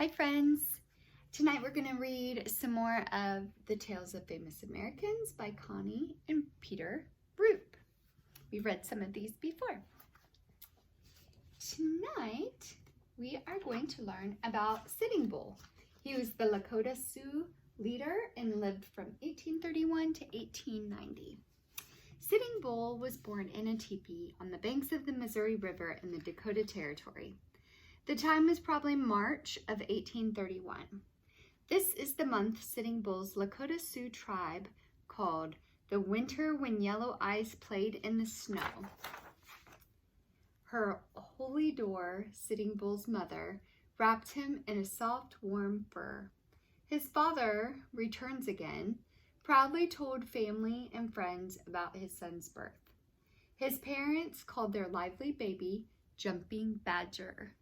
Hi friends! Tonight we're going to read some more of The Tales of Famous Americans by Connie and Peter Roop. We've read some of these before. Tonight we are going to learn about Sitting Bull. He was the Lakota Sioux leader and lived from 1831 to 1890. Sitting Bull was born in a teepee on the banks of the Missouri River in the Dakota Territory. The time was probably March of 1831. This is the month Sitting Bull's Lakota Sioux tribe called the winter when yellow ice played in the snow. Her holy door, Sitting Bull's mother, wrapped him in a soft, warm fur. His father returns again, proudly told family and friends about his son's birth. His parents called their lively baby Jumping Badger.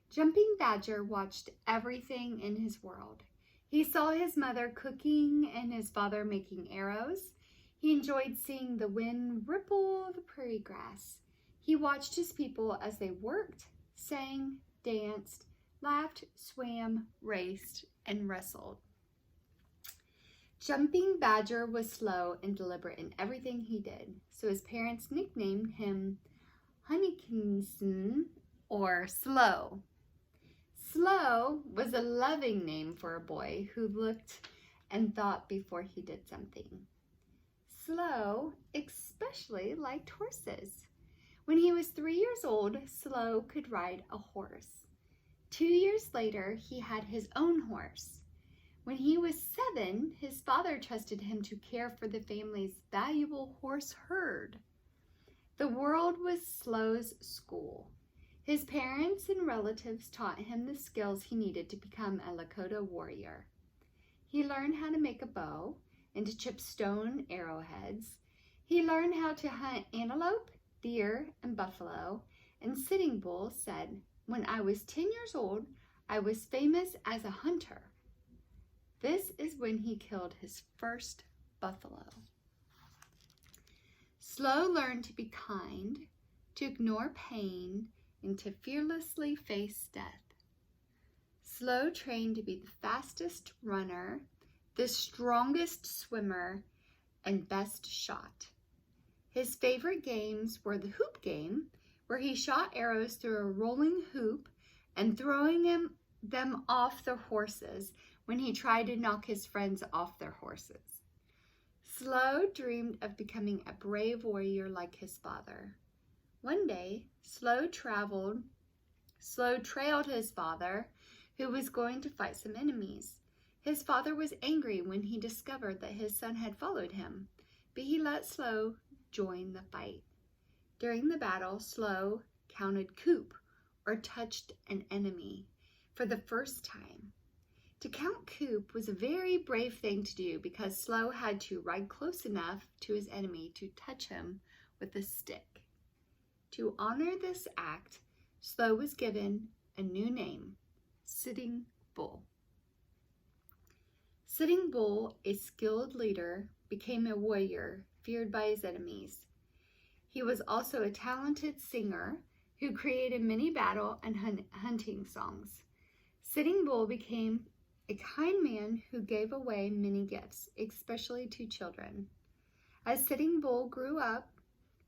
Jumping Badger watched everything in his world. He saw his mother cooking and his father making arrows. He enjoyed seeing the wind ripple the prairie grass. He watched his people as they worked, sang, danced, laughed, swam, raced, and wrestled. Jumping Badger was slow and deliberate in everything he did, so his parents nicknamed him Honeykinson, or Slow. Slow was a loving name for a boy who looked and thought before he did something. Slow especially liked horses. When he was 3 years old, Slow could ride a horse. 2 years later, he had his own horse. When he was 7, his father trusted him to care for the family's valuable horse herd. The world was Slow's school. His parents and relatives taught him the skills he needed to become a Lakota warrior. He learned how to make a bow and to chip stone arrowheads. He learned how to hunt antelope, deer, and buffalo. And Sitting Bull said, "When I was 10 years old, I was famous as a hunter." This is when he killed his first buffalo. Slow learned to be kind, to ignore pain, and to fearlessly face death. Slow trained to be the fastest runner, the strongest swimmer, and best shot. His favorite games were the hoop game, where he shot arrows through a rolling hoop and throwing them off their horses when he tried to knock his friends off their horses. Slow dreamed of becoming a brave warrior like his father. One day, Slow trailed his father, who was going to fight some enemies. His father was angry when he discovered that his son had followed him, but he let Slow join the fight. During the battle, Slow counted coup, or touched an enemy, for the first time. To count coup was a very brave thing to do because Slow had to ride close enough to his enemy to touch him with a stick. To honor this act, Slow was given a new name, Sitting Bull. Sitting Bull, a skilled leader, became a warrior feared by his enemies. He was also a talented singer who created many battle and hunting songs. Sitting Bull became a kind man who gave away many gifts, especially to children. As Sitting Bull grew up,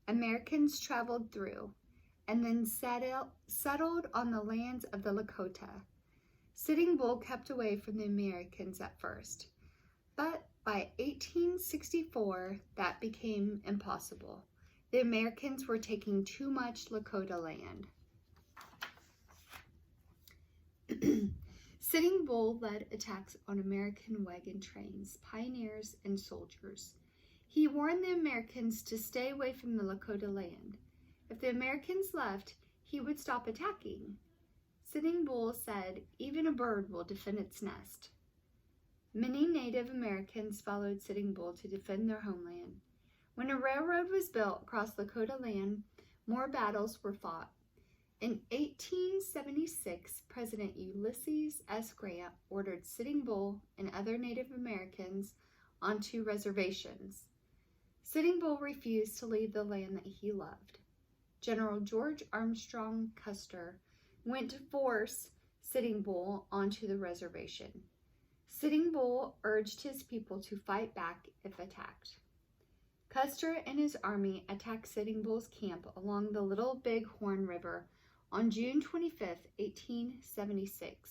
Americans traveled through and then settled on the lands of the Lakota. Sitting Bull kept away from the Americans at first, but by 1864, that became impossible. The Americans were taking too much Lakota land. Sitting Bull led attacks on American wagon trains, pioneers, and soldiers. He warned the Americans to stay away from the Lakota land. If the Americans left, he would stop attacking. Sitting Bull said, "Even a bird will defend its nest." Many Native Americans followed Sitting Bull to defend their homeland. When a railroad was built across Lakota land, more battles were fought. In 1876, President Ulysses S. Grant ordered Sitting Bull and other Native Americans onto reservations. Sitting Bull refused to leave the land that he loved. General George Armstrong Custer went to force Sitting Bull onto the reservation. Sitting Bull urged his people to fight back if attacked. Custer and his army attacked Sitting Bull's camp along the Little Big Horn River on June 25, 1876.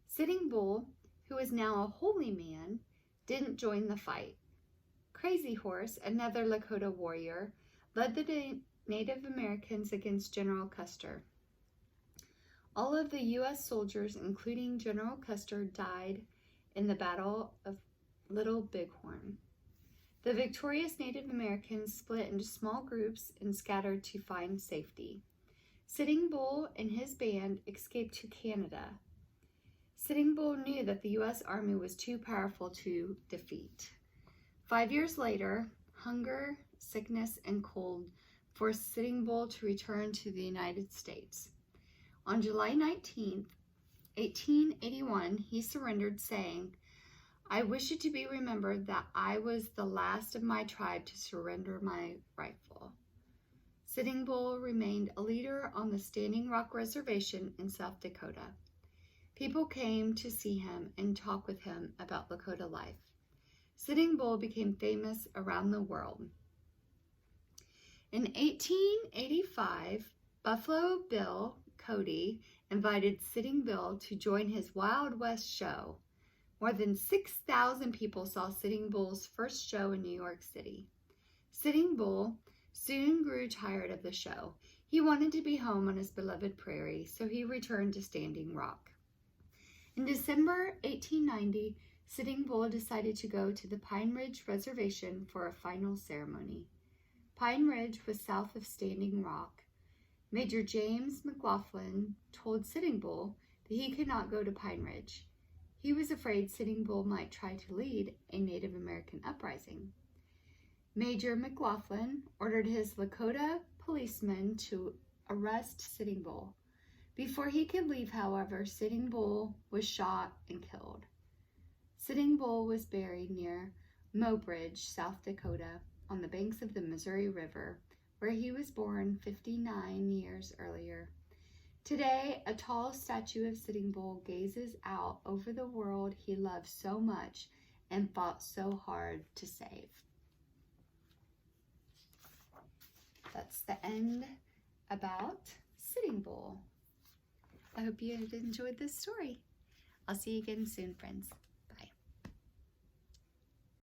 Sitting Bull, who was now a holy man, didn't join the fight. Crazy Horse, another Lakota warrior, led the Native Americans against General Custer. All of the U.S. soldiers, including General Custer, died in the Battle of Little Bighorn. The victorious Native Americans split into small groups and scattered to find safety. Sitting Bull and his band escaped to Canada. Sitting Bull knew that the U.S. Army was too powerful to defeat. 5 years later, hunger, sickness, and cold forced Sitting Bull to return to the United States. On July 19, 1881, he surrendered, saying, "I wish it to be remembered that I was the last of my tribe to surrender my rifle." Sitting Bull remained a leader on the Standing Rock Reservation in South Dakota. People came to see him and talk with him about Lakota life. Sitting Bull became famous around the world. In 1885, Buffalo Bill Cody invited Sitting Bull to join his Wild West show. More than 6,000 people saw Sitting Bull's first show in New York City. Sitting Bull soon grew tired of the show. He wanted to be home on his beloved prairie, so he returned to Standing Rock. In December 1890, Sitting Bull decided to go to the Pine Ridge Reservation for a final ceremony. Pine Ridge was south of Standing Rock. Major James McLaughlin told Sitting Bull that he could not go to Pine Ridge. He was afraid Sitting Bull might try to lead a Native American uprising. Major McLaughlin ordered his Lakota policemen to arrest Sitting Bull. Before he could leave, however, Sitting Bull was shot and killed. Sitting Bull was buried near Mobridge, South Dakota, on the banks of the Missouri River, where he was born 59 years earlier. Today, a tall statue of Sitting Bull gazes out over the world he loved so much and fought so hard to save. That's the end about Sitting Bull. I hope you enjoyed this story. I'll see you again soon, friends.